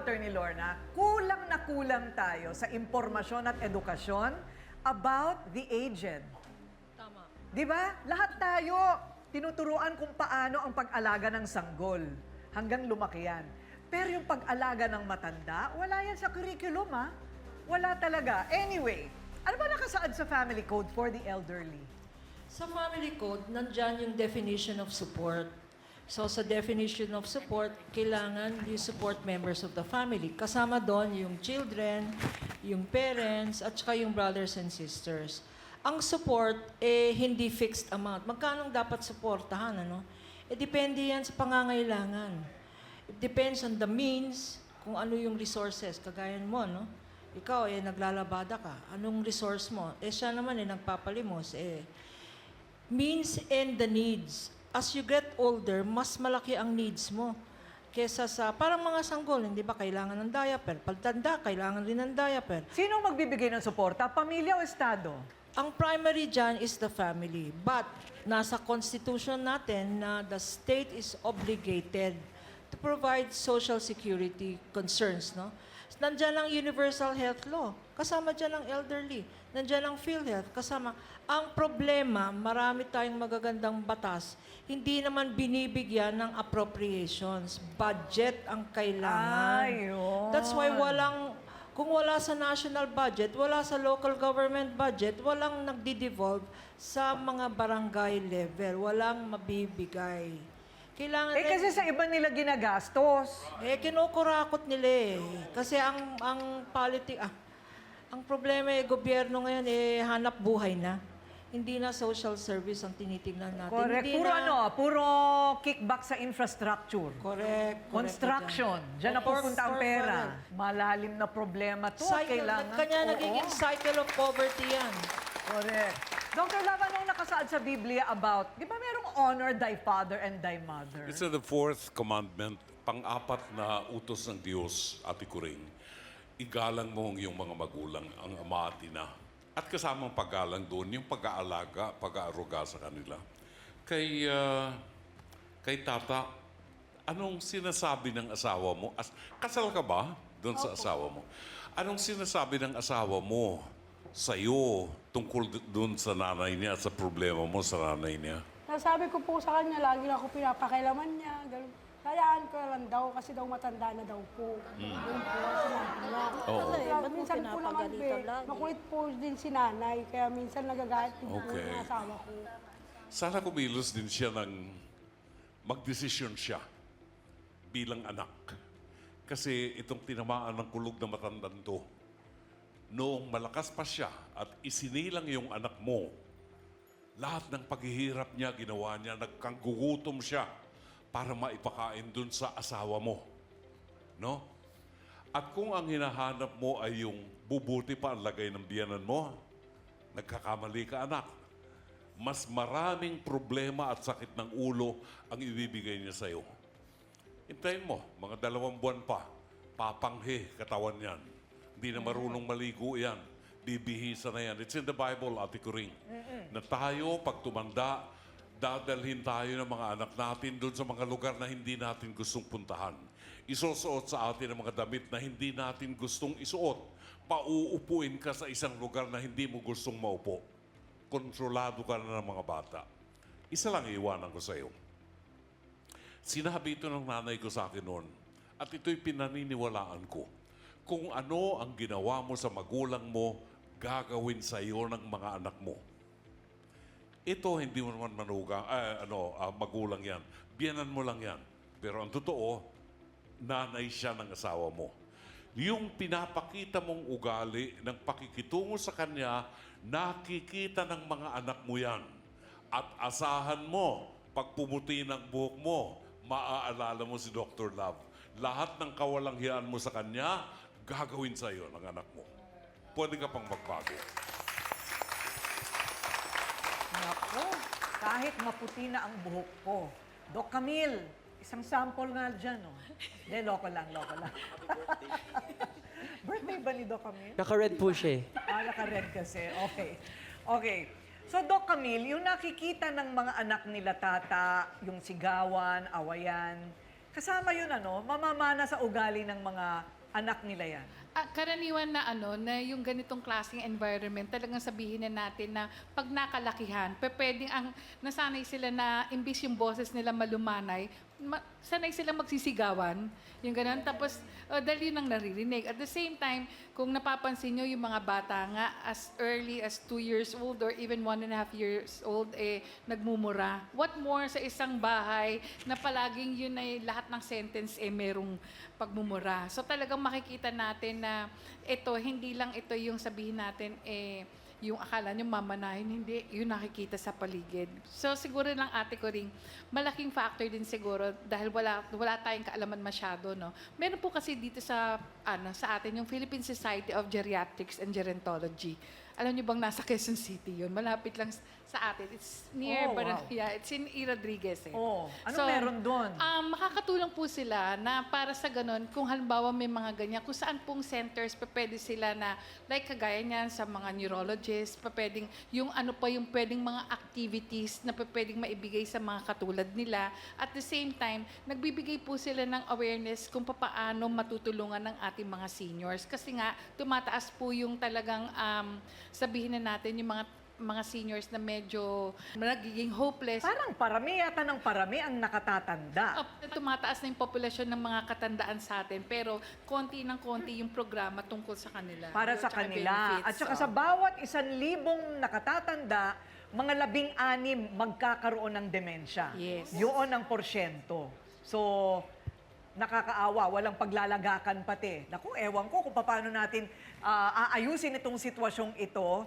Attorney Lorna, kulang na kulang tayo sa impormasyon at edukasyon about the aged. Tama. Di ba? Lahat tayo tinuturuan kung paano ang pag-alaga ng sanggol hanggang lumaki yan. Pero yung pag-alaga ng matanda, wala yan sa curriculum, ha? Wala talaga. Anyway, ano ba nakasaad sa family code for the elderly? Sa family code, nandyan yung definition of support. So sa definition of support, kailangan you support members of the family. Kasama doon yung children, yung parents, at saka yung brothers and sisters. Ang support, hindi fixed amount. Magkano dapat supportahan, ano? Depende yan sa pangangailangan. It depends on the means, kung ano yung resources. Kagaya mo, no? Ikaw, naglalabada ka. Anong resource mo? Siya naman, nagpapalimos. Means and the needs. As you get older, mas malaki ang needs mo. Kesa sa, parang mga sanggol, hindi ba kailangan ng diaper? Pagtanda, kailangan rin ng diaper. Sino magbibigay ng suporta? Pamilya o estado? Ang primary dyan is the family. But, nasa constitution natin na the state is obligated to provide social security concerns, no? Nandiyan ang Universal Health Law, kasama dyan ang elderly. Nandiyan ang PhilHealth, kasama. Ang problema, marami tayong magagandang batas, hindi naman binibigyan ng appropriations. Budget ang kailangan. Ayun. That's why kung wala sa national budget, wala sa local government budget, walang nagdi-devolve sa mga barangay level. Walang mabibigay. Kailangan Kasi sa iba nila ginagastos. kinukurakot nila . Kasi ang problema gobyerno ngayon hanap buhay na. Hindi na social service ang tinitingnan natin. Correct. Hindi Puro kickback sa infrastructure. Correct. Construction. Diyan na pupunta ang pera. Malalim na problema to. Kailangan. Kanya nagiging cycle of poverty yan. Correct. Dr. Lava, nung nakasaad sa Biblia about, di ba merong honor thy father and thy mother? It's the fourth commandment, pang-apat na utos ng Diyos, Ate Kuring. Igalang mo ang iyong mga magulang, ang ama at ina. At kasamang paggalang doon, yung pag-aalaga, pag-aaruga sa kanila. Kay tata, anong sinasabi ng asawa mo? Kasal ka ba doon sa asawa mo? Anong sinasabi ng asawa mo sa'yo tungkol doon sa nanay niya, sa problema mo sa nanay niya? Nasabi ko po sa kanya, lagi na ako pinapakailaman niya. Ganun. Hayaan ko lang daw kasi daw matanda na daw po. Yun po, sinabi niya. Oo. Kaya minsan po naman makulit po din si nanay. Kaya minsan nagagalit din po Okay. yung asawa ko. Sana kumilos din siya magdesisyon siya bilang anak. Kasi itong tinamaan ng kulog na matandang to, noong malakas pa siya at isinilang yung anak mo, lahat ng paghihirap niya, ginawa niya, nagkanggugutom siya para maipakain dun sa asawa mo. No? At kung ang hinahanap mo ay yung bubuti pa ang lagay ng biyanan mo, nagkakamali ka, anak. Mas maraming problema at sakit ng ulo ang ibibigay niya sa'yo. Hintayin mo, mga 2 buwan pa, papanghe katawan yan. Hindi na marunong maligo yan. Bibihisa na yan. It's in the Bible, Ate Kuring. Na tayo, pag tumanda, dadalhin tayo ng mga anak natin doon sa mga lugar na hindi natin gustong puntahan. Isusuot sa atin ang mga damit na hindi natin gustong isuot. Pauupuin ka sa isang lugar na hindi mo gustong maupo. Kontrolado ka na ng mga bata. Isa lang iiwanan ko sa iyo. Sinabi ito ng nanay ko sa akin noon. At ito'y pinaniniwalaan ko. Kung ano ang ginawa mo sa magulang mo, gagawin sa iyo ng mga anak mo. Ito, hindi mo naman magulang yan. Biyanan mo lang yan. Pero ang totoo, nanay siya ng asawa mo. Yung pinapakita mong ugali ng pakikitungo sa kanya, nakikita ng mga anak mo yan. At asahan mo, pag pumuti ng buhok mo, maaalala mo si Dr. Love. Lahat ng kawalanghiyaan mo sa kanya, gagawin sa iyo ng anak mo. Pwede ka pang magbago. Naku, kahit maputi na ang buhok ko. Doc Camille, isang sample nga dyan, no? Hindi, loko lang. Birthday ba ni Doc Camille? Naka-red po siya eh. Naka-red kasi. Okay. So, Doc Camille, yung nakikita ng mga anak nila tata, yung sigawan, awayan, kasama yun, mamamana sa ugali ng mga anak nila yan? Karaniwan na na yung ganitong klaseng environment, talagang sabihin na natin na pag nakalakihan, pwedeng nasanay sila na imbis yung boses nila malumanay, sanay silang magsisigawan, yung ganun. Tapos, dahil yun ang naririnig. At the same time, kung napapansin nyo, yung mga bata nga, as early as 2 years old or even 1.5 years old, nagmumura. What more sa isang bahay na palaging yun ay lahat ng sentence merong pagmumura. So talagang makikita natin na ito, hindi lang ito yung sabihin natin, yung akala nyo mamanahin, hindi, yun nakikita sa paligid. So siguro lang ate ko ring, malaking factor din siguro dahil wala tayong kaalaman masyado, no? Meron po kasi dito sa atin yung Philippine Society of Geriatrics and Gerontology. Alam niyo bang nasa Quezon City yun? Malapit lang sa atin. It's near, Oh, wow. it's in E. Rodriguez. Oh, ano meron doon? Makakatulong po sila na para sa ganun, kung halimbawa may mga ganyan, kung saan pong centers, pwede sila na, like kagaya niyan sa mga neurologists, pwedeng yung yung pwedeng mga activities na pwedeng maibigay sa mga katulad nila. At the same time, nagbibigay po sila ng awareness kung paano matutulungan ng ating mga seniors. Kasi nga, tumataas po yung talagang, sabihin na natin, yung mga seniors na medyo nagiging hopeless. Parang parami yata ng parami ang nakatatanda. Tumataas na yung populasyon ng mga katandaan sa atin, pero konti ng konti yung programa tungkol sa kanila. Para sa Tsaka kanila. benefits, At saka sa bawat 1,000 nakatatanda, mga 16 magkakaroon ng demensya. Yes. Yun ang porsyento. So, nakakaawa, walang paglalagakan pati. Naku, ewan ko kung paano natin aayusin itong sitwasyong ito.